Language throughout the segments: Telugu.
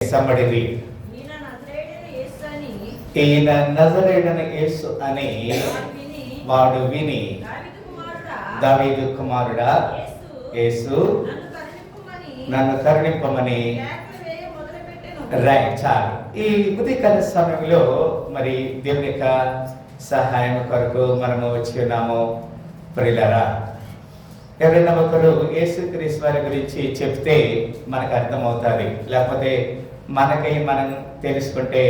Somebody read. ఈయన నజరేయుడైన యేసు అని వాడు విని దావీదు కుమారుడా యేసు నన్ను కరుణింపమని రైట్ చాలు. ఈ ఉదయకాల సమయంలో మరి దేవుని యొక్క సహాయం కొరకు మనము వచ్చి ఉన్నాము. ప్రియులారా, ఎవరైనా ఒకరు యేసుక్రీస్తు వారి గురించి చెప్తే మనకు అర్థమవుతుంది, లేకపోతే మనకై మనం తెలుసుకుంటే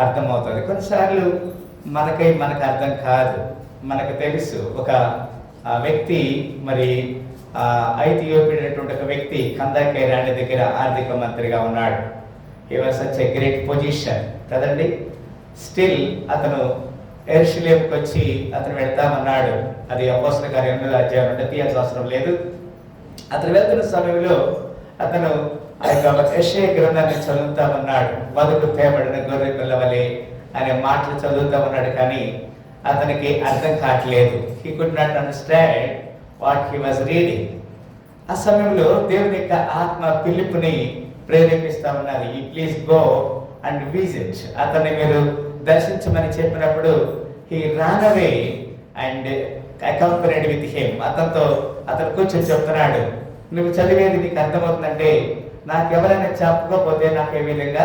అర్థమవుతుంది. కొన్నిసార్లు మనకు అర్థం కాదు. మనకు తెలుసు ఒక వ్యక్తి మరి ఐథియోపియా ఒక వ్యక్తి కందాకే రాణి దగ్గర ఆర్థిక మంత్రిగా ఉన్నాడు. He was such a great position కదండి. స్టిల్ అతను యెరూషలేముకి వచ్చి అతను వెళ్తామన్నాడు. అది అపోస్తల కార్యం 8వ అధ్యాయం అంటే తీయాల్సిన అవసరం లేదు. అతను వెళ్తున్న సమయంలో అతను ఆ యొక్క యెషయా గ్రంథాన్ని చదువుతామన్నాడు. బతుకు తేబడిన గొర్రె పిల్లవలే అనే మాటలు చదువుతామన్నాడు, కానీ అతనికి అర్థం కావట్లేదు. He could not understand what he was reading. ఆ సమయంలో దేవుని యొక్క ఆత్మ పిలుపుని ప్రేరేపిస్తా ఉన్నది. ఈ ప్లీజ్ గో అండ్ విజిట్, అతన్ని మీరు దర్శించమని చెప్పినప్పుడు he ran away and accompanied with him. అతను కూర్చొని చెప్తున్నాడు, నువ్వు చదివేది నీకు అర్థమవుతుందంటే నాకు ఎవరైనా చెప్పకపోతే నాకు ఏ విధంగా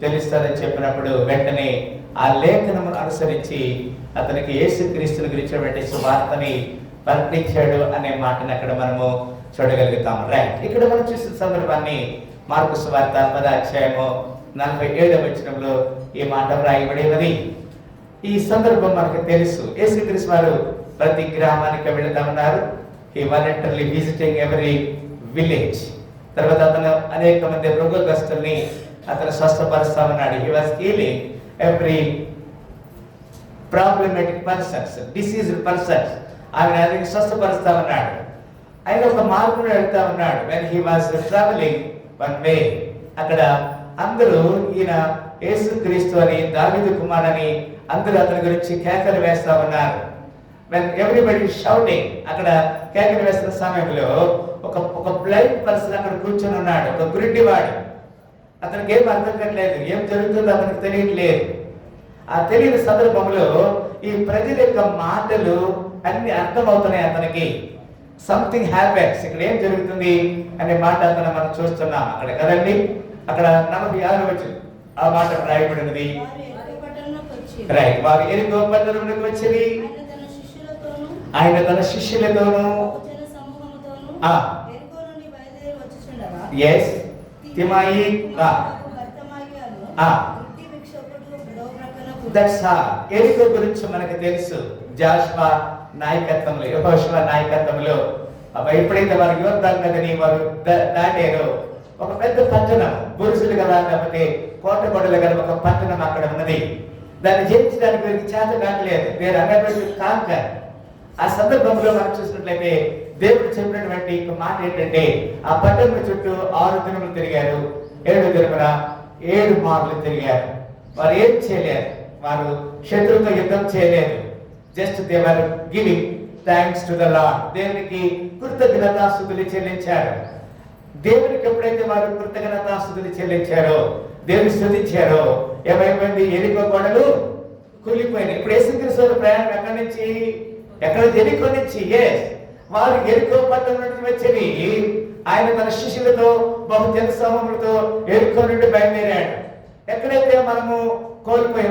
తెలుస్తుందని చెప్పినప్పుడు వెంటనే ఆ లేఖనమును అనుసరించి అతనికి యేసుక్రీస్తుని గురించినటువంటి సువార్తని ప్రకటించాడు అనే మాటను అక్కడ మనము చూడగలుగుతాం. రైట్, ఇక్కడ మనం చూసిన సందర్భాన్ని మార్కు సువార్త 10వ అధ్యాయము 47వ వచనంలో ఈ మాట రాయబడి ఉన్నది. ఈ సందర్భం మనకు తెలుసు. యేసుక్రీస్తు వారు ప్రతి గ్రామానికి వెళుతా ఉన్నారు. He voluntarily visiting every village. తర్వాత అతను అనేక మంది రోగగ్రస్తుల్ని అతను స్వస్థపరుస్తా ఉన్నాడు. He was healing every problematic persons, diseased persons. ఆయన స్వస్థపరుస్తా ఉన్నాడు. ఆయన ఒక మార్గంలో వెళ్తా ఉన్నాడు. When he was travelling one way, అక్కడ అందరూ ఈయన యేసుక్రీస్తు అని, దావీదు కుమారుడని అందరూ అతని గురించి కేకలు వేస్తా ఉన్నారు. when everybody shouting, అక్కడ కేకలు వేస్తున్న సమయంలో ఒక బ్లైండ్ పర్సన్ అక్కడ కూర్చొని ఉన్నాడు, ఒక గుడ్డివాడు. అతనికి ఏం అర్థం కావట్లేదు, ఏం జరుగుతుందో అతనికి తెలియట్లేదు. ఆ తెలియని సందర్భంలో ఈ ప్రజల యొక్క మాటలు అన్ని అర్థమవుతున్నాయి అతనికి. సంథింగ్ హ్యాపెన్స్, ఇక్కడ ఏం జరుగుతుంది అనే మాట అతను మనం చూస్తున్నాం అక్కడ కదండి. అక్కడ 46వ వచనం ఆ మాట రాయబడినది. రైట్, వారు ఎరికో పట్టణంలోకి వచ్చి ఆయన తన శిష్యులతోనూ తిమాయి ఎరికో గురించి మనకు తెలుసు. జాషువా నాయకత్వంలో, యెహోషువ నాయకత్వంలో ఎప్పుడైతే వారు యోర్దాను నదిని వారు దాటారో ఒక పెద్ద పట్టణం, బురుసులు కదా, లేకపోతే కోట గొడవలు కదా ఒక పట్టణం అక్కడ ఉన్నది. దాన్ని జయించడానికి వీరికి చేత కావట్లేదు. వేరే అన్నటువంటి కాంకర్. ఆ సందర్భంలో మనం చూసినట్లయితే దేవుడు చెప్పినటువంటి మాట ఏంటంటే, ఆ పట్టణం చుట్టూ 6 దినములు తిరిగారు, 7 దినమున 7 మార్లు తిరిగారు. వారు ఏం చేయలేరు, వారు శత్రువుతో యుద్ధం చేయలేదు. Just they were giving thanks to the lord. దేవునికి కృతజ్ఞతాస్తుతులు చెల్లించారు. దేవునికి ఎప్పుడైతే వారు కృతజ్ఞతాస్తుతులు చెల్లించారో, దేవుని స్తుతించారో, ఏమైపోయింది, ఎరికో గోడలు కూలిపోయినాయి. ఇప్పుడు యేసుక్రీస్తు ప్రయాణం ఎక్కడి నుంచి, ఎరికో నుంచి. వారు ఎరికో పట్టణం నుంచి వచ్చేది. ఆయన తన శిష్యులతో బహు జన సమూహములతో ఎరికో నుండి బయలుదేరాడు. ఎక్కడైతే మనము కోల్పోయి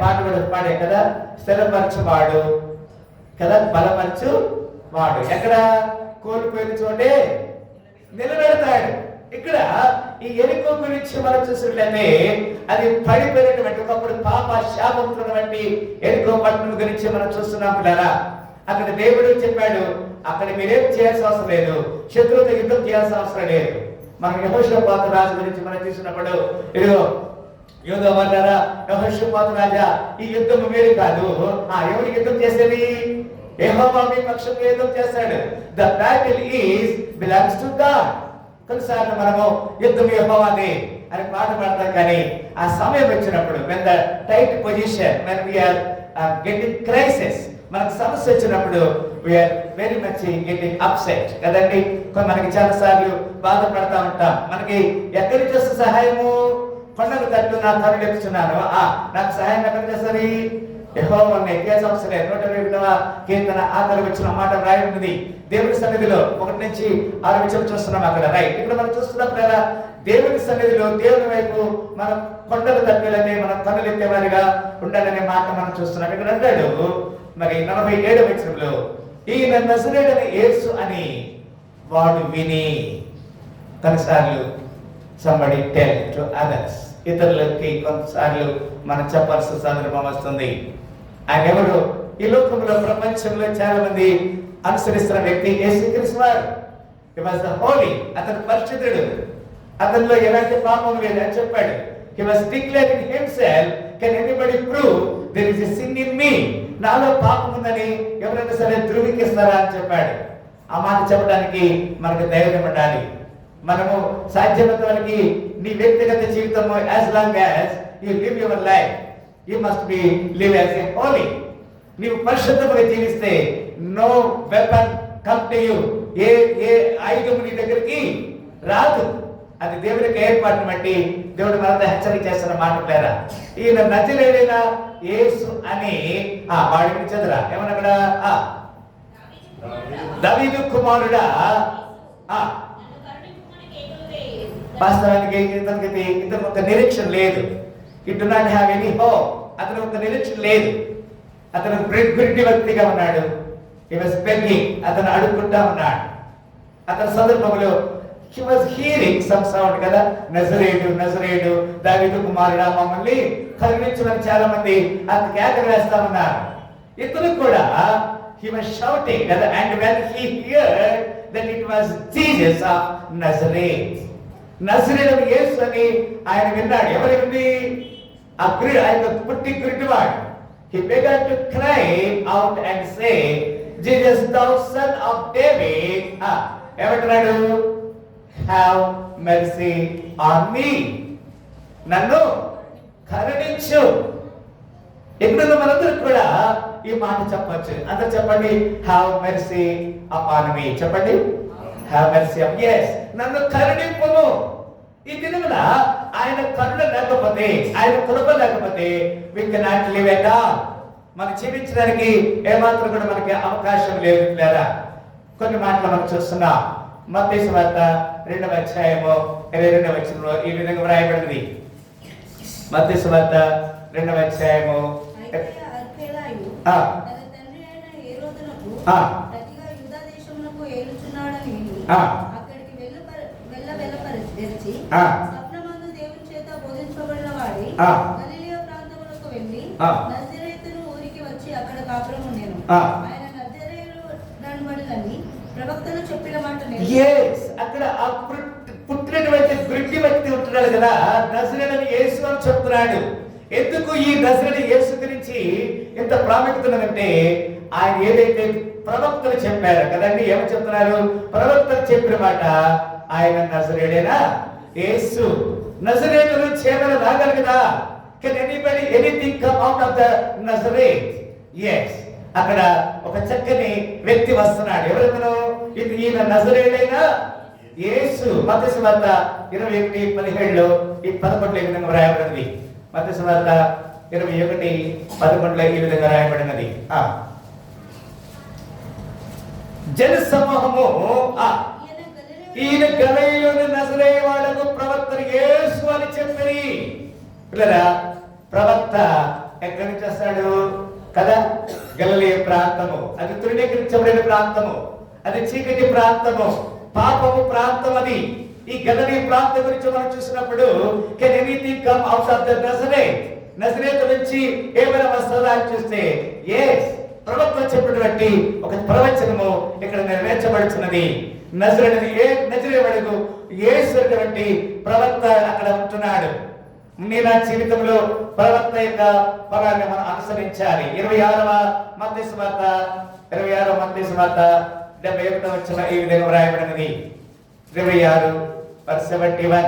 పాట కూడా పాడే కదా, స్థిరపరచువాడు కదా, బలపరచు వాడు. ఎక్కడ కోల్పోయిన చోటే నిలబెడతాడు. ఇక్కడ ఈ ఎరికో గురించి మనం చూసినట్లయితే అది పడిపోయినటువంటి, ఒకప్పుడు పాప శాపమున్నటువంటి ఎరికో పట్టణం గురించి మనం చూస్తున్నాం పిల్లరా. అక్కడ దేవుడు చెప్పాడు, అక్కడ మీరేం చేయాల్సిన అవసరం లేదు, శత్రువుతో యుద్ధం చేయాల్సిన అవసరం లేదు. మనం యెహోషాపాతు రాజు గురించి మనం చూసినప్పుడు, ఇదిగో యోధవరారా యెహోషాపాతు రాజా, ఈ యుద్ధం మీరు కాదు, ఎవరికి యుద్ధం చేసేది, యెహోవా మీ పక్షంగా యుద్ధం చేస్తాడు. The battle is belongs to God. కొన్నిసార్లు మనము యుద్ధం యెహోవాదే అని పాట పాడతాం, కానీ ఆ సమయం వచ్చినప్పుడు when the tight position, when we are getting crisis, మనకు సమస్య వచ్చినప్పుడు we are very much getting upset కదండి. మనకి చాలా సార్లు బాధపడతా ఉంటాం. మనకి ఎక్కడి నుంచి వస్తే సహాయము? కొండకు తట్టు నా కరుడు ఎత్తుచున్నాను. నాకు సహాయం ఎక్కడ చేస్తుంది? యెహోవా సంవత్సరం 120వ కీర్తన ఆఖరి వచ్చిన మాట రాయబడింది. దేవుని సన్నిధిలో 1 నుంచి 6 వచనం చూస్తున్నాం అక్కడ. రైట్, ఇక్కడ మనం చూస్తున్నప్పుడు ఎలా దేవుని సన్నిధిలో దేవుని వైపు మనం కొండలు తట్టులని మనం కన్నులు ఎత్తేవారిగా ఉండాలనే మాట మనం చూస్తున్నాం. ఇక్కడ అంటాడు మరి 47వ వచనంలో, ఈయన నజరేయుడైన యేసు అని వాడు విని. కొన్నిసార్లు somebody tell to others, ఇతరులకి కొన్నిసార్లు మనం చెప్పాల్సిన సందర్భం వస్తుంది. ఆయన ఎవరు? ఈ లోకంలో ప్రపంచంలో చాలా మంది అనుసరిస్తున్న వ్యక్తి యేసుక్రీస్తు వారు. He was the holy, అతను పరిశుద్ధుడు, అతనిలో ఎలాంటి పాపం లేదు అని చెప్పాడు. He was declaring himself, can anybody prove there is a sin in me? నాలో పాపం ఉందని ఎవరైనా సరే ధృవీకరిస్తారా అని చెప్పాడు. ఆ మాట చెప్పడానికి మనకు ధైర్యం ఉండాలి. మనము సాధ్యమైనంత వరకు నీ వ్యక్తిగత జీవితము as long as you live your life, you must be live as a holy. నీవు పరిశుద్ధంగా జీవిస్తే no weapon come to you, ఏ ఆయుధం నీ దగ్గరికి రాదు. అది దేవునికి ఏర్పాటును బట్టి దేవుడు మనంతా హెచ్చరిక చేస్తున్న మాట పేరా. ఈయన నజరేయుడైన యేసు అని వాడిని చదురా ఏమన్నా అక్కడ దావీదు కుమారుడా. వాస్తవానికి ఇతను ఒక నిరీక్షణ లేదు. It do not have any hope. అతను ఒక నిరీక్షణ లేదు. అతను గుడ్డి వ్యక్తిగా ఉన్నాడు. హి వాస్ బెగ్గింగ్, అతను అడుక్కుంటా ఉన్నాడు. అతని సందర్భంలో he was hearing some sound కదా, నజరేయుడు దావీదు కుమారుడా మమ్మల్ని కరుణించమని చాలా మంది అతను కేకలు వేస్తా ఉన్నారు. ఇతను కూడా he was shouting కదా, and when he heard that it was Jesus of Nazareth, నజరేయుడైన యేసు అని ఆయన విన్నాడు. ఎవరు వింది? ఆయన పుట్టి గుడ్డివాడు. He began to cry out and say, Jesus thou son of David, ఏమంటున్నాడు? Have mercy on me, నన్ను కరుణించు. ఎప్పుడు మనందరూ కూడా ఈ మాట చెప్పచ్చు. అందరూ చెప్పండి, have mercy upon me. చెప్పండి, have mercy upon me. Yes, నన్ను కరుణింపుము. ఈ దినమున ఆయన కరుణ లేకపోతే, ఆయన కృప లేకపోతే we cannot live at all. మనం జీవించడానికి ఏమాత్రం కూడా మనకి అవకాశం లేదు. లేదా కొన్ని మాటలు మనం చూస్తున్నాం. మత్తయి సువార్త 2వ అధ్యాయము 22వ వచనంలో ఈ విధంగా వ్రాయబడింది. మత్తయి సువార్త 2వ అధ్యాయము ప్రవక్తలు చెప్పిన మాట అక్కడ పుట్టినటువంటి గుడ్డి వ్యక్తి ఉంటున్నాడు కదా, నజరేయుడైన యేసు అని చెప్తున్నాడు. ఎందుకు ఈ నజరేయుడైన యేసు గురించి ఇంత ప్రాముఖ్యత ఉన్నదంటే, ఆయన ఏదైతే ప్రవక్తలు చెప్పారు కదండి, ఏమని చెప్తున్నారు? ప్రవక్తలు చెప్పిన మాట ఆయన నజరేయుడైన యేసు. నజరేతు నుంచి ఏమైనా రాగలరు కదా? Can anybody anything come out of the Nazareth? yes. అక్కడ ఒక చక్కని వ్యక్తి వస్తున్నాడు. ఎవరెవరు? ఇది ఈయన నజరేయుడైన యేసు. మత్తయి సువార్త 21:17లో ఈ 11లో ఈ విధంగా రాయబడినది. మత్తయి సువార్త 21:11లో ఈ విధంగా రాయబడినది. జన సమూహము ఈయన గలిలయలోని నజరేయుడకు ప్రవక్త యేసు అని చెప్పి. పిల్లరా, ప్రవక్త ఎక్కడి నుంచి వస్తాడు కదా? గలిలయ ప్రాంతము, అది తృణీకరించబడిన ప్రాంతము, అది చీకటి ప్రాంతము, పాపము ప్రాంతం. అది ఈ గలిలయ ప్రాంతం గురించి మనం చూసినప్పుడు can anything come out of the Nazareth? Nazareth నుంచి ఏమైనా వస్తుందా అని చూస్తే yes, ప్రవక్త చెప్పినటువంటి ఒక ప్రవచనము ఇక్కడ నెరవేర్చబడుతున్నది. నజరేయుడు యేసు అటువంటి ప్రవక్త అక్కడ ఉంటున్నాడు. నీ నా జీవితంలో ప్రవక్త యొక్క పరాన్ని మనం అనుసరించాలి. 26వ మత్తయి సువార్త 71వ వచనం ఈ విధంగా వ్రాయబడినది. 26:71.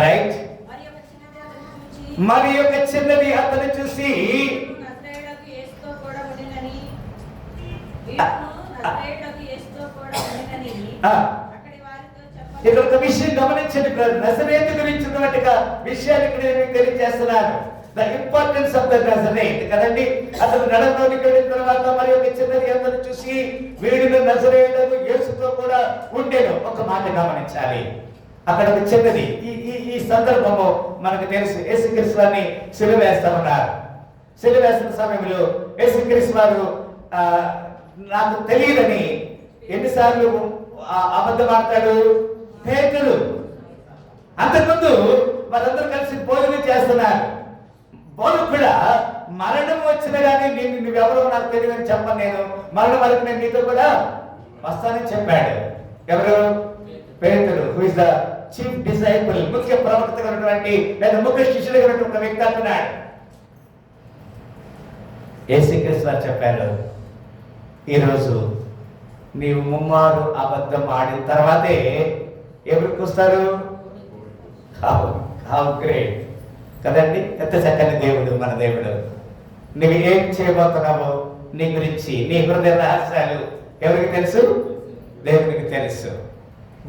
రైట్. మరి ఒక చిన్నది అతను చూసి నజరేయుడగు యేసుతో కూడా ఉండెనని ఆ. అక్కడి వారితో ఇక్కడ ఒక చెప్పగా విషయం గమనించండి బ్రదర్. నజరేతు గురించి ఉన్నటువంటి విషయాన్ని ఇక్కడ నేను మీకు తెలియజేస్తున్నాను. The importance of the Nazareth కదండి. అతను నడవడానికి వెళ్ళిన తర్వాత మరి ఒక చిన్నది అందరూ చూసి వీడిని నజరేయుడగు యేసుతో కూడా ఉండేను. ఒక మాట గమనించాలి. అక్కడ ఒక చిన్నది ఈ సందర్భము మనకు తెలుసు. యేసుక్రీస్తు వారిని సిలువ వేస్తా ఉన్నారు. సిలువ వేస్తున్న సమయంలో యేసుక్రీస్తు వారు నాకు తెలియదని ఎన్నిసార్లు అబద్ధం ఆడతాడు పేతురు. అంతకుముందు వారందరూ కలిసి భోజనం చేస్తున్నారు. బోధకుడా, మరణం వచ్చిన కానీ నువ్వెవరో నాకు తెలియదని చెప్పను, నేను మరణం వరకు నేను నీతో కూడా వస్తానని చెప్పాడు. ఎవరు? పేతురు, who is the chief disciple, ముఖ్య ప్రవక్తగా ఉన్నటువంటి లేదా ముఖ్య శిష్యులుగా ఉన్నటువంటి ఒక వ్యక్తి అంటున్నాడు. యేసుక్రీస్తు వారు చెప్పారు, ఈరోజు నీవు ముమ్మారు అబద్ధం ఆడిన తర్వాతే ఎవరికి వస్తారు? హౌ గ్రేట్ కదండి. ఎంత చక్కని దేవుడు మన దేవుడు. నువ్వు ఏం చేయబోతున్నావో నీ గురించి, నీ హృదయ రహస్యాలు ఎవరికి తెలుసు? దేవునికి తెలుసు.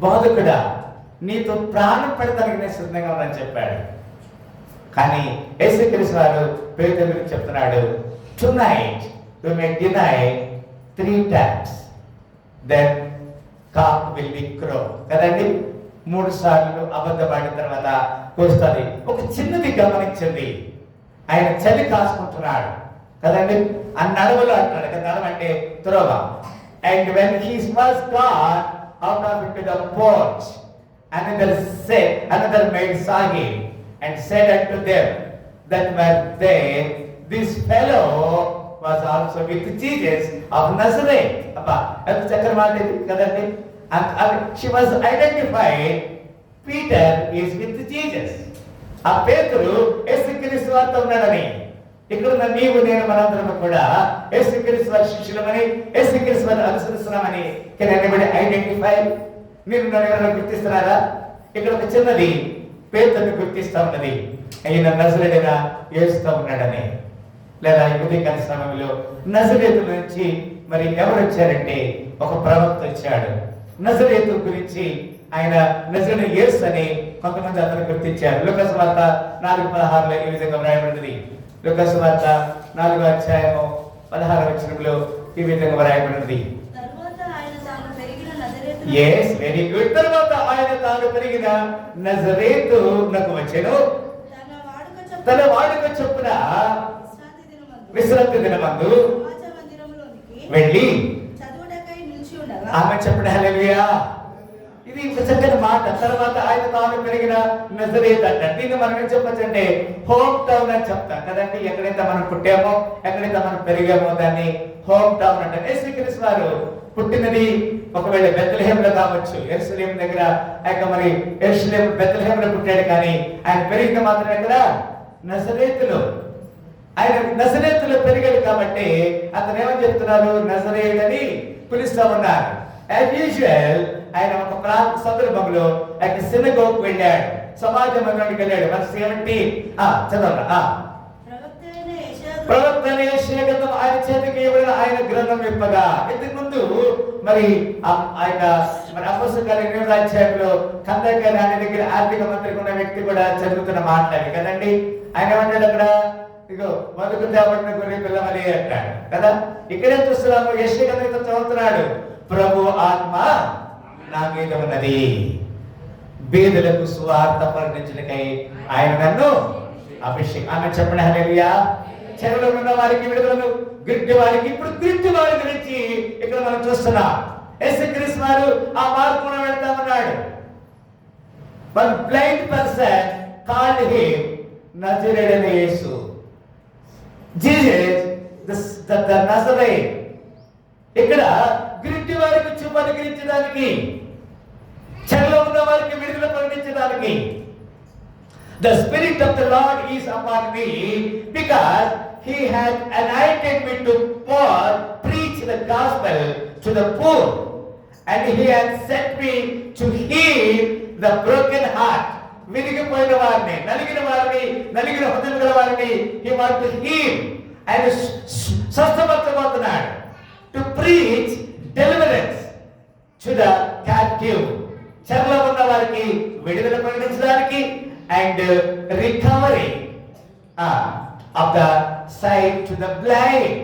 బోధకుడా, నీతో ప్రాణం పెడతానికి నేను సిద్ధంగా ఉన్నానని చెప్పాడు. కానీ యేసుక్రీస్తు వారు పేతురు గురించి చెప్తున్నాడు, tonight you may deny 3 times, then cock will be crow. కదండి, 3 సార్లు అబద్ధపడిన తర్వాత వస్తుంది. ఒక చిన్నది గమనించండి. ఆయన చలి కాసుకుంటున్నాడు కదండి. ఆ నడవలో అంటాడు కదా, నడవ అంటే త్రోవ. And when he was gone out of into the porch, another maid saw him and said unto them that were there, this fellow was also with Jesus of Nazareth. అబ్బా, ఎంత చక్కని మాట ఇది కదండి. She was identified, Peter is with Jesus. ఆ పేతురు యేసుక్రీస్తు వారితో ఉన్నాడని. ఇక్కడ ఉన్న నీవు నేను మనందరం కూడా యేసుక్రీస్తు వారి శిష్యులమని, యేసుక్రీస్తు వారిని అనుసరిస్తున్నామని కెన్ ఎనీబడీ ఐడెంటిఫై? మీరు నన్ను ఎవరైనా గుర్తిస్తున్నారా? ఇక్కడ ఒక చిన్నది పేతురుని గుర్తిస్తా ఉన్నది, ఆయన నజరేయుడైన యేసుతో ఉన్నాడని. లేదా ఈ ఉదయకాల సమయంలో నజరేతు నుంచి మరి ఎవరు వచ్చారంటే ఒక ప్రవక్త వచ్చాడు. నజరేతు గురించి ఆయన నజరేయుడైన యేసు అని కొంతమంది అతను గుర్తించారు. లూకాసు వార్త 4:16 ఈ విధంగా వ్రాయబడింది. లూకాసు వార్త 4:16 ఈ విధంగా వ్రాయబడింది. తరువాత ఆయన తాను పెరిగిన నజరేతు yes very good. తర్వాత ఆయన తాను పెరిగిన నజరేతునకు వచ్చెను. తన వాడుక చొప్పున విశ్రాంతి దినమందు సమాజ మందిరంలోనికి వెళ్ళి చదువుటకై నిలిచి ఉండగా ఆమె చెప్పిన హల్లెలూయా. ఇది ఒక చక్కని మాట. తర్వాత ఆయన తాను పెరిగిన నజరేతు అంట. దీన్ని మనం ఏం చెప్పచ్చు అంటే హోమ్ టౌన్ అని చెప్తాం కదండి. ఎక్కడైతే మనం పుట్టామో, ఎక్కడైతే మనం పెరిగామో దాన్ని హోమ్ టౌన్ అంటే. యేసుక్రీస్తు వారు పుట్టినది ఒకవేళ బెత్లెహేంలో కావచ్చు, యెరూషలేం దగ్గర. మరి యెరూషలేం బెత్లెహేంలో పుట్టాడు, కానీ ఆయన పెరిగిన మాత్రం ఎక్కడ? నజరేతులో. ఆయన నజరేతులో పెరిగాడు కాబట్టి అతను ఏమని చెప్తున్నారు? నజరేయుడని పిలుస్తా ఉన్నారు. యాజ్ యూజువల్ ఆయన ఒక ప్రాంత సందర్భంలో ఆయన సినగోగ్కి వెళ్ళాడు, సమాజ మందిరానికి వెళ్ళాడు. verse 17 చదవండి. ప్రవక్త అయిన యెషయా గ్రంథం ఆయన చేతికి ఇవ్వబడిన ఆయన గ్రంథం విప్పగా. ఇంతకు ముందు మరి ఆయన మరి అపోస్తలుల కార్యాలు 8వ అధ్యాయంలో కందక రాణి దగ్గర ఆర్థిక మంత్రిగా ఉన్న వ్యక్తి కూడా చదువుతున్న మాట్లాడి కదండి. ఆయన ఏమంటాడు అక్కడ? ఇగో మొదటి తేబడిన గొర్రె పిల్లవలే అంటాడు కదా. ఇక్కడే చూస్తున్నాము, యెషయా గ్రంథం చదువుతున్నాడు, ప్రభు ఆత్మ నా మీద ఉన్నది, బీదలకు సువార్త ప్రకటించుటకై ఆయన నన్ను అభిషేకం. ఆమె చెప్పండి హల్లెలూయా. చెరలో ఉన్న వారికి విడుదలను, గ్రిడ్డి వారికి, ఇప్పుడు గ్రిడ్డి వారి గురించి ఇక్కడ మనం చూస్తున్నాం. యేసుక్రీస్తు వారు ఆ మార్గంలో వెళ్తా ఉన్నాడు. One blind person called him నజరేయుడైన యేసు. Jesus the Nazarene. ఇక్కడ గ్రిడ్డి వారికి చూపు అనుగ్రహించడానికి, చెరలో ఉన్న వారికి విడుదల ప్రకటించడానికి. The Spirit of the Lord is upon me because He has anointed me to preach the gospel to the poor, and He has sent me to heal the broken heart. విరిగిపోయిన వారిని, నలిగిన వారిని, నలిగిన హృదయం గల వారిని He wants to heal. ఆయన స్వస్థపరచబోతున్నాడు. To preach deliverance to the captive, చెరలో ఉన్న వారికి విడుదల ప్రకటించడానికి, and recovery of the sight to the blind,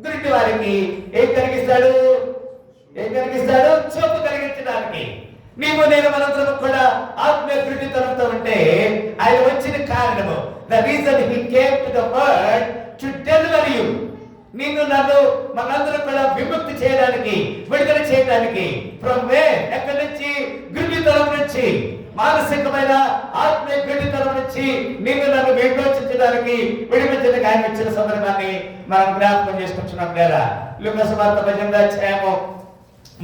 గుడ్డి వారికి ఏం కలిగిస్తాడు? చూపు కలిగించడానికి. నీవు నేను మనందరం కూడా ఆత్మీయ గుడ్డితనంతో ఉంటే ఆయన వచ్చిన కారణము, the reason he came to the world to deliver you, నిన్ను నన్ను మనందరం కూడా విముక్తి చేయడానికి, విడుదల చేయడానికి. From where? ఎక్కడి నుంచి? గుడ్డితనం నుంచి, మానసికమైన ఆత్మీయ గుడ్డితనం నుంచి నిన్ను నన్ను విమోచించడానికి, విడిపించడానికి ఆయన ఇచ్చిన సందర్భాన్ని మనం జ్ఞాపకం చేసుకుంటున్నాం. లేదా లూకా సువార్త 18వ అధ్యాయము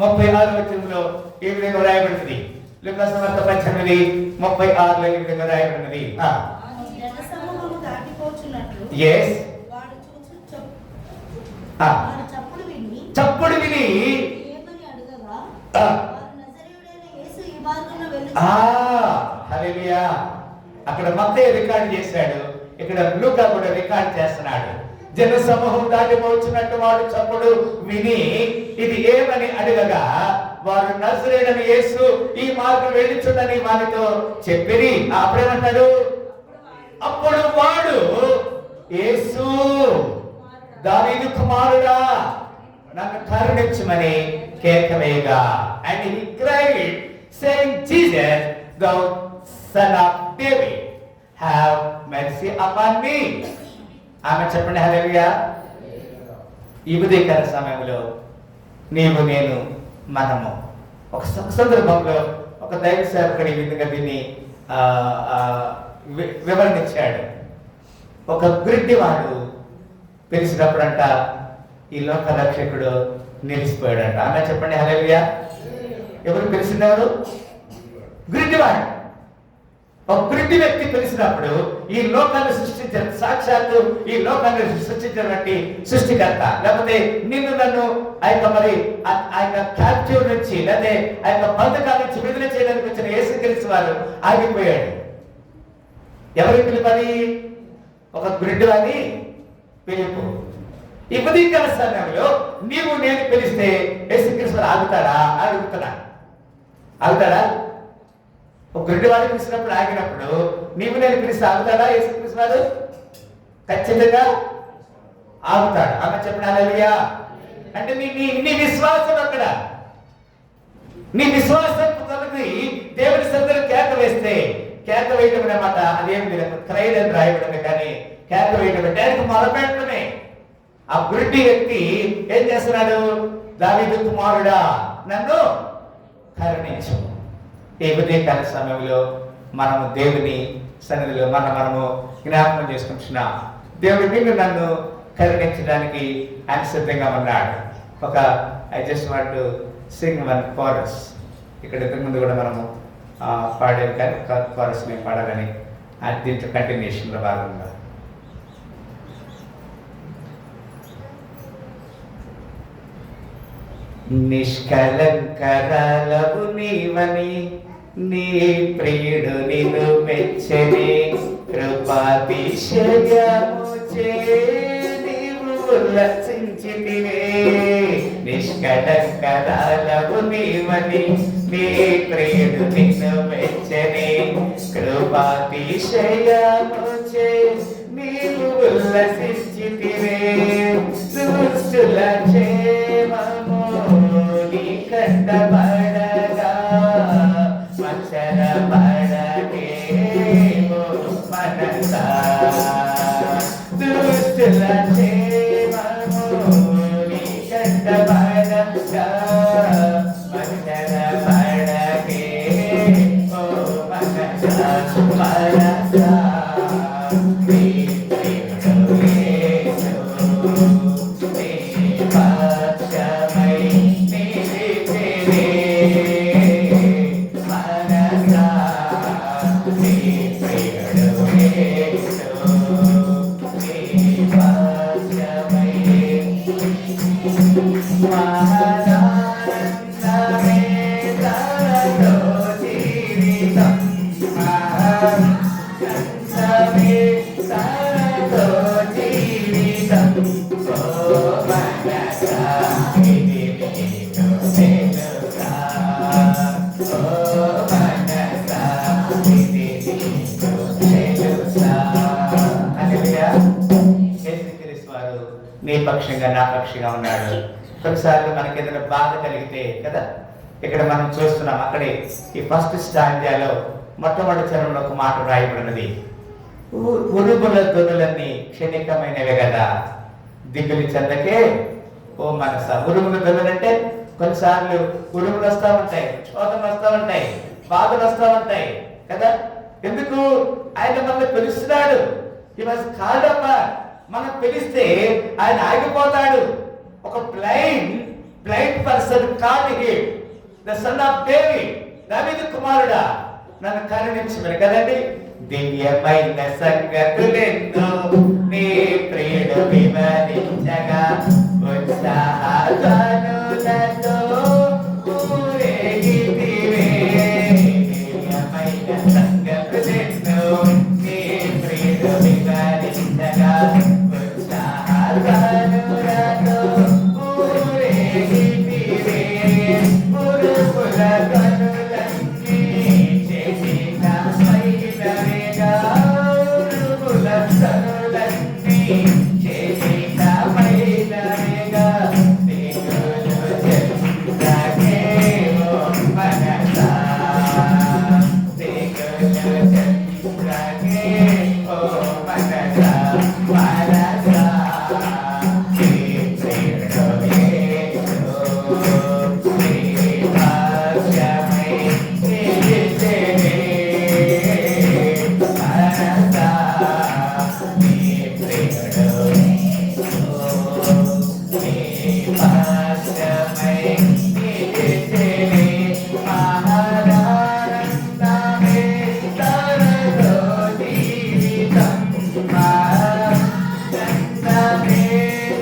36వ వచనంలో ఈ విధంగా రాయబడింది. లూకా సువార్త 18:36లో ఈ విధంగా రాయబడింది. జనసమూహము దాటిపోచున్నట్లు yes వాడు చూచు చప్పుడు విని ఏమని అడగగా, వారు నజరేయుడైన యేసు ఈ మార్గమున వెళ్ళుచున్నాడు. హల్లెలూయా. అక్కడ మత్తయి రికార్డ్ చేశాడు, ఇక్కడ లూకా కూడా రికార్డ్ చేస్తున్నాడు. జన సమూహం దాటిపోవచ్చున్నట్టు వాడు చప్పుడు విని ఇది ఏమని అడగగా, వారు నజరేయుడైన యేసు ఈ మార్గం వెళ్ళుచుండని వారితో చెప్పిరి. అప్పుడేమంటాడు? అప్పుడు వాడు, యేసు దావీదు కుమారుడా నన్ను కరుణించమని కేక వేయగా, and he cried saying, Jesus thou son of David have mercy upon me. ఆమె చెప్పండి హల్లెలూయా. ఈ ఉదయకాల సమయంలో నీవు నేను మనము ఒక సందర్భంలో ఒక దైవ సేవకుడి విధంగా దీన్ని వివరణ ఇచ్చాడు. ఒక గుడ్డివాడు పిలిచినప్పుడంట ఈ లోక రక్షకుడు నిలిచిపోయాడంట. ఆమె చెప్పండి హల్లెలూయా. ఎవరు పిలిచినారు? గుడ్డివాడు. ఒక గుడ్డి వ్యక్తి పిలిచినప్పుడు ఈ లోకాన్ని సృష్టించిన, సాక్షాత్తు ఈ లోకాన్ని సృష్టించినటువంటి సృష్టికర్త, లేకపోతే నిన్ను నన్ను ఆ యొక్క క్యాప్టివ్ నుంచి, లేకపోతే ఆ యొక్క బంధకాల నుంచి విడుదల చేయడానికి వచ్చిన యేసుక్రీస్తు వారు ఆగిపోయాడు. ఎవరికి పిలుపని? ఒక గుడ్డివాని పిలుపు. ఈ ఉదయకాల సమయంలో నీవు నేను పిలిస్తే యేసుక్రీస్తు ఆగుతాడా? ఆగుతాడా? ఒక గుడ్డివాడిని పిలిచినప్పుడు ఆగినప్పుడు నీవు నేను పిలిస్తే ఆగుతాడా యేసుక్రీస్తు వారు? ఖచ్చితంగా ఆగుతాడు. ఆమె చెప్పిన హల్లెలూయా. అంటే నీ విశ్వాసం అక్కడ, నీ విశ్వాసం తొలగి దేవుని సన్నిధిలో కేక వేస్తే, కేక వేయడం అన్నమాట అదేం లేదు, క్రైడ్ అని రాయబడింది. కానీ కేక వేయడం అంటే ఆయనకు మొరపెట్టడమే. ఆ గుడ్డి వ్యక్తి ఏం చేస్తున్నాడు? దావీదు కుమారుడా నన్ను కరుణించు. ఈ ఉదయకాల సమయంలో మనము దేవుని సన్నిధిలో మనము జ్ఞాపకం చేసుకుంటున్నాం. దేవుడు నిన్ను నన్ను కరుణించడానికి ఆయన సిద్ధంగా ఉన్నాడు. I just want to sing one chorus. ఇక్కడ ఇంతకుముందు కూడా మనము పాడాము, కానీ కోరస్ మేము పాడాలని దీంట్లో కంటిన్యూషన్లో భాగంగా నిష్కలంకరాలవు నీవని నీ ప్రియుడు నిన్ను మెచ్చని, కృపాతిశయము చే నీవు ఉల్లసించితివే. నిష్కలంకరాలవు నీవని నీ ప్రియుడు నిన్ను మెచ్చని, కృపాతిశయము చే నీవు ఉల్లసించితివే. దుష్టుల క్షేమము నీ కంటబడగా, మచ్చర పడకేమో మనసా. దుష్టుల క్షేమము నీ కంటబడగా, మచ్చర పడకేమో మనసా. మనసా నీ పక్షంగా నా పక్షంగా ఉన్నాడు. కొన్నిసార్లు మనకి ఏదైనా బాధ కలిగితే కదా, ఇక్కడ మనం చూస్తున్నాం, అక్కడే ఈ ఫస్ట్ స్టాండ్యాలో మొట్టమొదటి చరణంలో ఒక మాట రాయబడినది, ఉరుముల ధ్వనులన్నీ క్షణికమైనవే కదా, దిగులు చెందకే ఓ మనస. ఉరుముల ధ్వనులు అంటే కొన్నిసార్లు ఉరుములు వస్తూ ఉంటాయి, చోదనలు వస్తూ ఉంటాయి, బాధలు వస్తూ ఉంటాయి కదా. ఎందుకు? ఆయన మనల్ని పిలుస్తున్నాడు. ఈ వాజ్ కాల్డ్ అప్. మనం పిలిస్తే ఆయన ఆగిపోతాడు. ఒక blind person called him the son of David, దావీదు కుమారుడా నన్ను కరుణించమని కదండి. దివ్యమైన సంగతులెన్నో నీ ప్రియుడు వివరించగా ఉత్సాహగానులతో ఊరేగితివే. దివ్యమైన సంగతులెన్నో నీ ప్రియుడు వివరించగా ఉత్సాహగానులతో ఊరేగితివే. ఉరుముల ధ్వనులన్నీ చేసిన మైలవేగా, ఉరుముల ధ్వనులన్నీ చేసిన మైలవేగా, దిగులు చెందకే ఓ మనసా, దిగులు చెందకే ఓ మనసా, మనసా నీ ప్రియుడు యేసు, నీ భాగ్యమై నిలిచెనే. మనసా నీ ప్రియుడు యేసు, నీ భాగ్యమై నిలిచెనే. మహారానందమే తనలో జీవితం, మహానందమే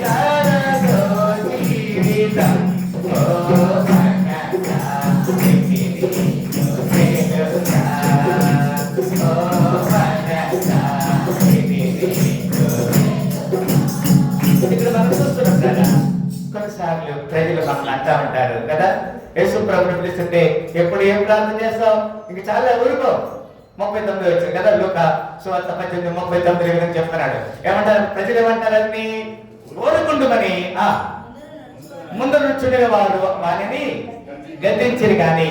తనలో జీవితం. ఓ మనసా నిన్ను తెలుసా, ఓ మనసా నిన్ను. ఇక్కడ మనం చూస్తున్నాం కదా, కొన్నిసార్లు ప్రజలు మనల్ని అంటా ఉంటారు కదా, యేసు ప్రభుని పిలుస్తుంటే ఎప్పుడు ఏం ప్రార్థన చేస్తావు, ఇంక చాలా ఊరుకో. 39 వచ్చారు కదా, లూకా సువార్త 18:39 చెప్తున్నాడు. ఏమంటారు ప్రజలు? ఏమంటారని ఊరుకుంటుమని ముందు నుంచుండిన వాడు వారిని గద్దించిరి కానీ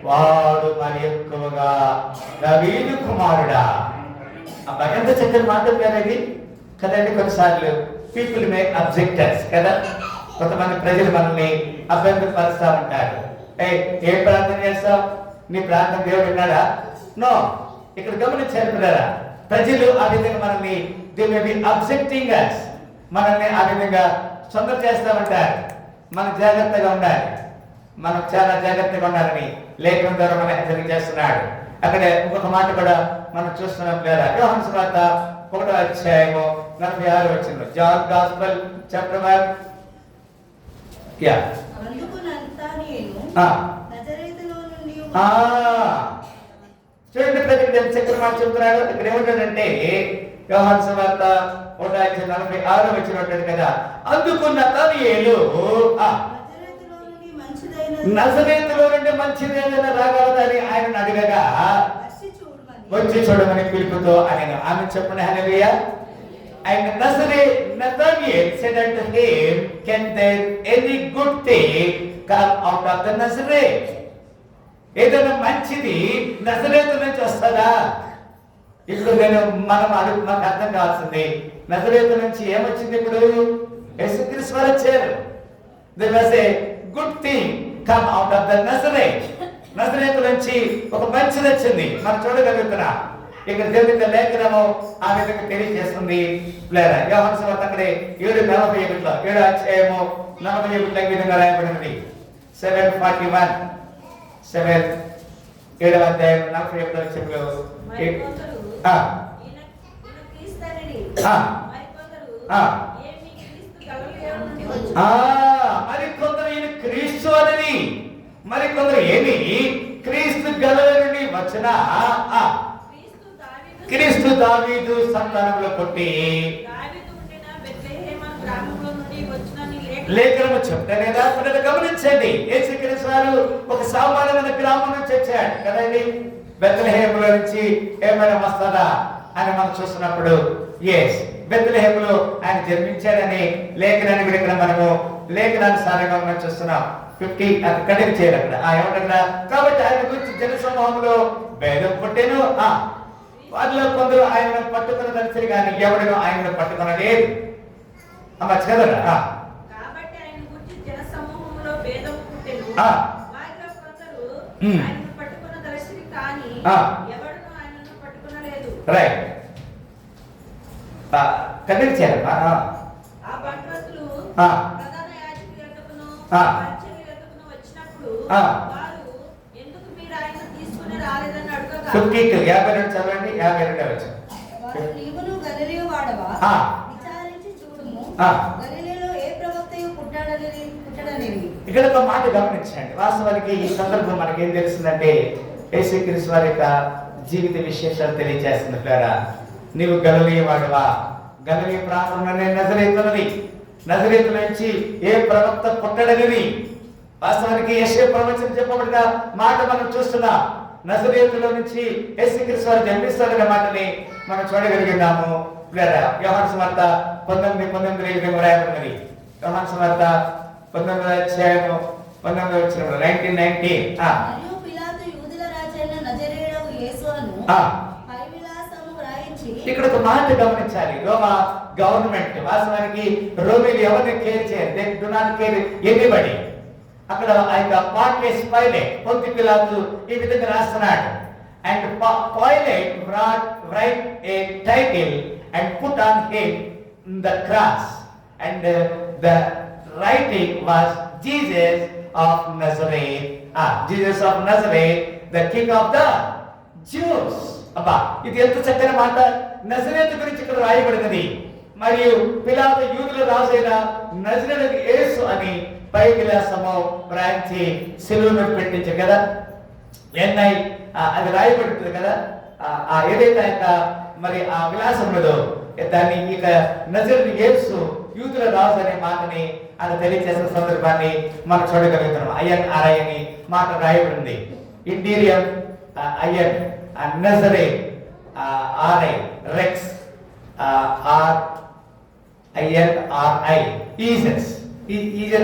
వాడు మరి ఎక్కువగా దావీదు కుమారుడా. అబ్బా ఎంత చక్కని మాట ఇది కదండి. కొన్నిసార్లు పీపుల్ మే అబ్జెక్టర్స్ కదా, కొంతమంది ప్రజలు మనల్ని అభ్యంతరపరుస్తూ ఉంటారు. ఏం ప్రార్థన చేస్తావు, నీ ప్రార్థన దేవుడు విన్నాడా? నో. ఇక్కడ గమనించారు పిల్లరా, ప్రజలు ఆ విధంగా మనల్ని they may be objecting us, మనల్ని ఆ విధంగా సొంత చేస్తూ ఉంటారు. మనం జాగ్రత్తగా ఉండాలి, మనం చాలా జాగ్రత్తగా ఉండాలని లేఖనం ద్వారా మనం హెచ్చరిక చేస్తున్నాడు. అక్కడ ఇంకొక మాట కూడా మనం చూస్తున్నాం లేదా, యోహాను సువార్త 1:46 జాన్ గాస్పెల్ చాప్టర్ 1. అందుకు నతనయేలు నజరేతులో నుండి చూడండి ప్రతి చక్ర మాట చెప్తున్నాడు. ఇక్కడ ఏమంటాడంటే యోహాను సువార్త 1:46 కదా, అందుకు నతనయేలు నజరేతులో నుండి మంచిదేదైనా రాగలదని ఆయన అడగగా వచ్చి చూడమని పిలుపుతో ఆయన ఆమె చెప్పండి హల్లెలూయా. And Nathanael said unto him, can there any good thing come out of the Nazareth? ఏదైనా మంచిది నజరేతు నుంచి వస్తుందా? ఇప్పుడు మనకు అర్థం కావాల్సింది, నజరేతు నుంచి ఏమొచ్చింది? ఇప్పుడు యేసుక్రీస్తు వారు వచ్చారు. There was a good thing come out of the Nazareth. నజరేతు నుంచి ఒక మంచిది వచ్చింది. మనం చూడగలుగుతున్నాం. ఇక్కడ దేవుని లేఖనము ఆ విధంగా తెలియజేస్తుంది. యోహాను సువార్త అక్కడే 7:41 7వ అధ్యాయము 41 ఈ విధంగా రాయబడినది. 7:41 7వ అధ్యాయం 41వ వచనంలో మరి కొందరు ఈయన క్రీస్తు అని, మరి కొందరు ఏమి క్రీస్తు గలల నుండి వచ్చిన క్రీస్తు దావీదు సంతానంలో పుట్టి లేఖనము చెప్తానేదా? పిల్లలు గమనించండి, యేసుక్రీస్తు వారు ఒక సామాన్యమైన గ్రామం నుంచి వచ్చాడు కదండి. బెత్లెహేములో నుంచి ఏమైనా వస్తుందా అని మనం చూస్తున్నప్పుడు ఎస్ బెత్లెహేములో ఆయన జన్మించాడని లేఖనాన్ని కూడా ఇక్కడ మనము లేఖనానుసారంగా మనం చూస్తున్నాం. 50 అది కంటిన్యూ చేయాలి అక్కడ ఏమంటారా, కాబట్టి ఆయన గురించి జన సమూహంలో భేదం పుట్టేను, వారిలో కొందరు ఆయనను పట్టుకున్న తెలిసి కానీ ఎవడను ఆయనను పట్టుకునలేదు. మంచి కదరా. కాబట్టి ఆయన గురించి జన సమూహంలో భేదం పుట్టెను, వారిలో కొందరు ఆయనను పట్టుకున్న దర్శి కానీ ఎవడను ఆయనను పట్టుకునలేదు. రైట్, కంటిన్యూ చేయాలమ్మా. ఆ బంట్రోతులు ప్రధాన యాజకుల యొద్దకును పరిచర్యల యొద్దకును వచ్చినప్పుడు వారు ఎందుకు మీరు ఆయనను తీసుకుని రాలేదని అడగగా 52 చదవండి. 52 వచ్చి వారు నీవును గలిలయ వాడవా విచారించి చూడుము, గలిలయలో ఏ ప్రవక్తయు పుట్టడనేది. ఇక్కడ ఒక మాట గమనించండి. వాస్తవానికి ఈ సందర్భం మనకి ఏం తెలుస్తుందంటే యేసుక్రీస్తు వారి యొక్క జీవిత విశేషాలు తెలియజేస్తుంది. పేరా నీవు గలిలయ వాడవా, గలిలయ ప్రాంతంలోనే నజరేతున్నది, నజరేతు నుంచి ఏ ప్రవక్త పుట్టడనేది. వాస్తవానికి యెషయా ప్రవచనం చెప్పబడిన మాట మనం చూస్తున్నాం. నజరేతులో నుంచి యేసుక్రీస్తు వారు జన్మిస్తాడనే మాటని మనం చూడగలిగినాము. యోహాను సువార్త 19:19 రాయబడినది. యోహాను సువార్త 19:19 19 మరియు పిలాతు యూదుల రాజైన నజరేయుడగు యేసును పై విలాసము వ్రాయించి. ఇక్కడ ఒక మాట గమనించాలి. రోమా గవర్నమెంట్ వాస్తవానికి రోమీలు ఎవరిని కేర్ చేయరు, they do not care anybody. అక్కడ ఆ యొక్క పార్టియస్ పైలట్ పొంతి పిలాతు ఈ విధంగా రాస్తున్నాడు. And pilot write a title and put on him the cross, and the writing was Jesus of Nazareth. Jesus of Nazareth, the king of the Jews. అబ్బా, ఇది ఎంత చక్కని మాట. నజరేతు గురించి ఇక్కడ రాయబడినది. మరియు పిలాతు యూదుల రాజైన నజరేయుడగు యేసు అని పై విలాసము రాయించి సిలువ మీద పెట్టించారు కదా. అది రాయబడుతుంది కదా. ఏదైతే ఆయన మరి ఆ విలాసం లేదో దాన్ని ఇక నజరేయుడు యేసు యూదుల రాజు అనే మాటని ఆయన తెలియజేసిన సందర్భాన్ని మనం చూడగలుగుతున్నాం. అయ్యన్ ఆర్ఐ అని మాట రాయబడింది. ఇంటీరియర్ అయ్యన్ నజరే ఆర్ఐ రెక్స్ RINRI ఈజెస్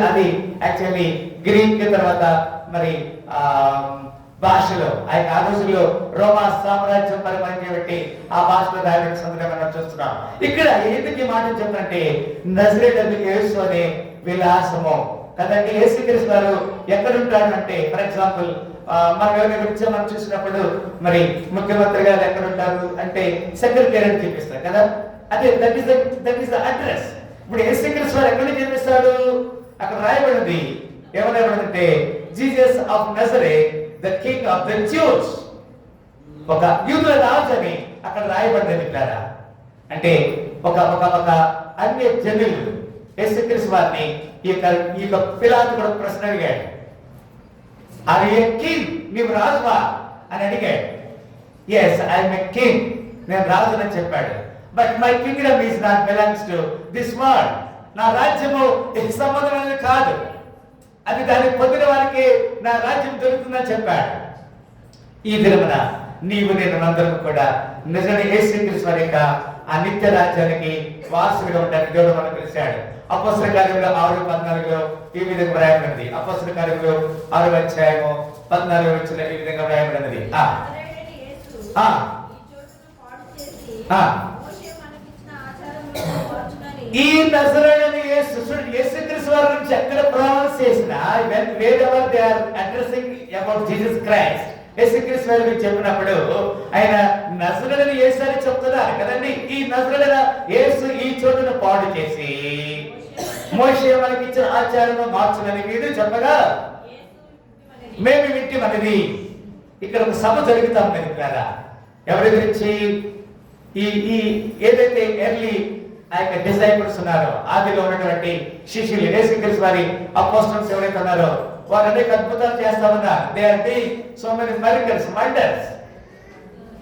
అది యాక్చువల్లీ గ్రీక్ తర్వాత మరి భాషలో ఆ రోజుల్లో రోమా సామ్రాజ్యం పరిపాలించబట్టి ఆ భాషలో రాయబడిన సందర్భం మనం చూస్తున్నాం. ఇక్కడ ఎందుకు ఈ మాట చెప్పారంటే నజరేయుడగు యేసు అనే విలాసము కదండి. యేసుక్రీస్తు వారు ఎక్కడ ఉంటాడు అంటే, ఫర్ ఎగ్జాంపుల్ మనం ఎవరి గురించి మనం చూసినప్పుడు మరి ముఖ్యమంత్రి గారు ఎక్కడ ఉంటారు అంటే సెక్రటరీ అని చూపిస్తారు కదా. అదే దట్ ఈస్ ద అడ్రస్. ఇప్పుడు యేసుక్రీస్తు వారు ఎక్కడ జన్మిస్తాడు అక్కడ రాయబడింది. ఏమని రాయబడిందంటే Jesus of Nazareth the king of the Jews. ఒక యూదుల రాజు అని అక్కడ రాయబడింది. ఇక్కడ అంటే ఒక ఒక ఒక అన్య జనులు యేసుక్రీస్తు వారిని ఈ యొక్క పిలాతు కూడా ప్రశ్న అడిగాడు. ఆర్ యు ఏ కింగ్, నీవు రాజువా అని అడిగాడు. yes I am a king, నేను రాజునని చెప్పాడు. But my Kingdom is not belongs to this world. నా రాజ్యము ఈ సంబంధమైనది కాదు, అది దాన్ని పొందిన వారికి నా రాజ్యం దొరుకుతుందని చెప్పాడు. ఈ దినమున నీవు నేను అందరం కూడా నిజమైన యేసుక్రీస్తు వారి యొక్క ఆ నిత్య రాజ్యానికి వారసులుగా ఉండడానికి దేవుడు మనకు పిలిచాడు. అపోస్తల కార్యములు 6:14 ఈ విధంగా రాయబడింది. అపోస్తల కార్యములు 6:14 ఈ విధంగా రాయబడినది. ఈ నజరేయుడైన యేసు, యేసుక్రీస్తు వారి గురించి ఎక్కడ ప్రొనౌన్స్ చేసినా wherever they are addressing about Jesus Christ, యేసుక్రీస్తు వారి గురించి చెప్పినప్పుడు ఆయన నజరేయుడైన యేసు అని చెప్తున్నారు కదండి. ఈ నజరేయుడైన యేసు ఈ చోటును పాడు చేసి మోషే మనకి ఇచ్చిన ఆచారము మార్చునని వీడు చెప్పగా మేము వింటిమన్నది. ఇక్కడ ఒక సభ జరుగుతాం కదా. ఎవరి గురించి? ఈ ఏదైతే ఎర్లీ ఆ యొక్క డిసైపుల్స్ ఉన్నారో, ఆదిలో ఉన్నటువంటి శిష్యులు, యేసుక్రీస్తు వారి అపోస్టల్స్ ఎవరైతే ఉన్నారో వారు అనేక అద్భుతాలు చేస్తా ఉన్నారు. They are doing so many miracles, wonders.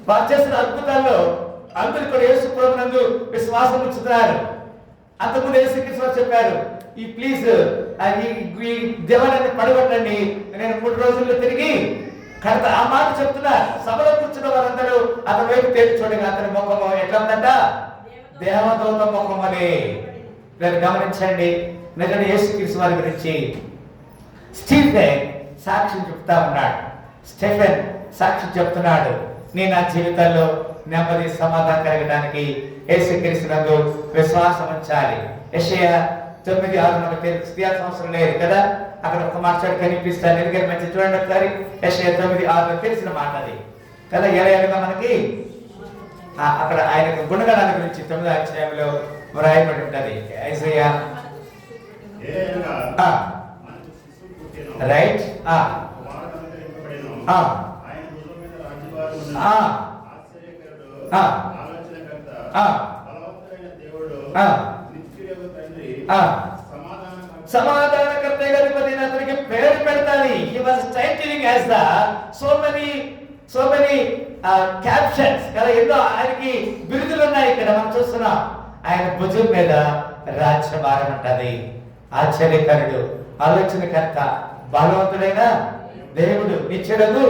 వారు చేసిన అద్భుతాల్లో అందరూ కూడా యేసు ప్రభువునందు విశ్వాసం ఉంచుతున్నారు. అంతకుముందు యేసుక్రీస్తు వారు చెప్పారు, ఈ ప్లీజ్ ఈ దేవాలయాన్ని పడగొట్టండి, నేను 3 రోజుల్లో తిరిగి కడతా. ఆ మాట చెప్తున్నారు. సభలో కూర్చున్న వారందరూ అతని వైపు తేల్చి చూడగా అతని ముఖము ఎట్లా ఉందంట? దేవదూత ముఖమలే. మీరు గమనించండి, నిజంగా యేసుక్రీస్తు వారి గురించి స్టీఫెన్ సాక్ష్యం చెప్తా ఉన్నాడు. స్టెఫెన్ సాక్ష్యం చెప్తున్నాడు, నేను నా జీవితంలో నెమ్మది సమాధానం కలగడానికి యేసుక్రీస్తునందు విశ్వాసం ఉంచాలి. యెషయా 9:6 మనకు తెలియాల్సిన అవసరం లేదు కదా, అక్కడ ఒక మాట కనిపిస్తాను. ఎందుకంటే మంచి చూడండి ఒకసారి, యెషయా 9:6 తెలిసిన మాట అది కదా. ఎలాగా మనకి అక్కడ ఆయన గుణగణాల గురించి 9వ అధ్యాయంలో వ్రాయబడి ఉంటది. యెషయా రైట్ సమాధానకర్త గణపతి అతనికి పేరు పెడతాది. He was titling as the so many captions కదా, ఎన్నో ఆయనకి బిరుదులు ఉన్నాయి. ఇక్కడ మనం చూస్తున్నాం, ఆయన భుజం మీద రాజ్యభారం ఉంటది. ఆశ్చర్యకరుడు, ఆలోచనకర్త, బలవంతుడైన దేవుడు, నిత్యుడగు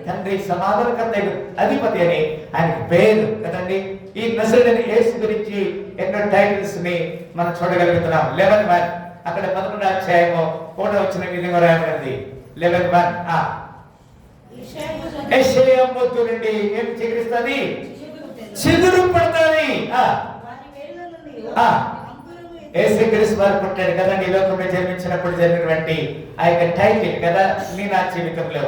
తండ్రి, సమాధానకర్త, అధిపతి అని ఆయనకి పేరు కదండి. ఈ నజరేయుడైన యేసు గురించి ఎన్నో టైటిల్స్ ని మనం చూడగలుగుతున్నాం. 11:1 అక్కడ 11వ అధ్యాయము 1వ వచనం విధంగా రాయబడింది. 11:1 యెషయా మొద్దు నుండి ఏం చిగురిస్తుంది? చిగురు పడుతుంది. యేసుక్రీస్తు వారు పుట్టాడు కదండి, ఈ లోకంలో జన్మించినప్పుడు జరిగినటువంటి ఆ యొక్క టైటిల్ కదా, నీ నా జీవితంలో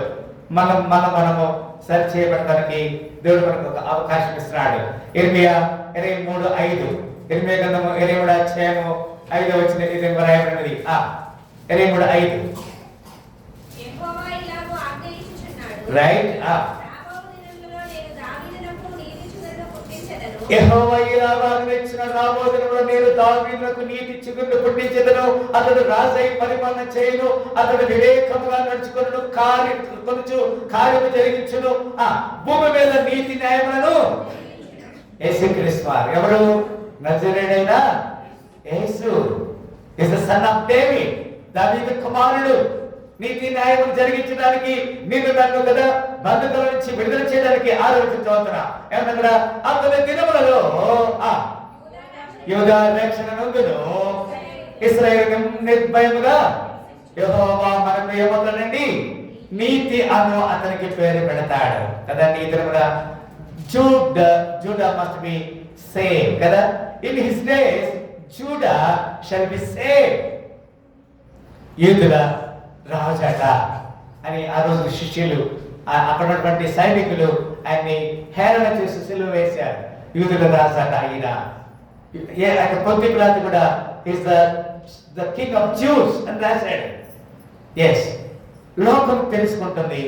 మనము సరి చేయబడడానికి దేవుడు మనకు ఒక అవకాశం ఇస్తున్నాడు. ఇర్మియా 23:5 ఇర్మియా గ్రంథము 23వ అధ్యాయము 5వ వచనం ఇది రాయబడినది. 23:5 రైట్. యెహోవా ఇలాగా ఆజ్ఞయించిన రాబో దినములో నేను దావీదునకు నీతి చిగుళ్ళు పుట్టించెదను. అతడు రాజై పరిపాలన చేయును. అతడు వివేకముగా నడుచుకొనును, కార్యము జరిగించును. భూమి మీద నీతి న్యాయములను. యేసుక్రీస్తు వారు ఎవరు? నజరేయుడైన యేసు is the son of David, దావీదు కుమారుడు. నీతి న్యాయములు జరిగించడానికి నిన్ను నన్ను కదా బంధువుల నుంచి విడుదల చేయడానికి ఆలోచించవచ్చునా. ఏమన్నా అతని దినములలో యూదా రక్షణ నందును, ఇశ్రాయేలు నిర్భయముగా యెహోవా మనకు ఏమవుతాడండి? నీతి అను అతనికి పేరు పెడతాడు కదండి. ఈ దినమున జూడా మస్ట్ బి సేవ్ కదా. In his days JUDA shall be save. యూదుల రాజట అని ఆ రోజు శిష్యులు, అక్కడున్నటువంటి సైనికులు ఆయన్ని హేళన చేసి సిలువ వేశారు. యూదుల రాజట ఈయన. పొంతి పిలాతు కూడా is the king of juice అని రాశాడు. ఎస్, లోకం తెలుసుకుంటుంది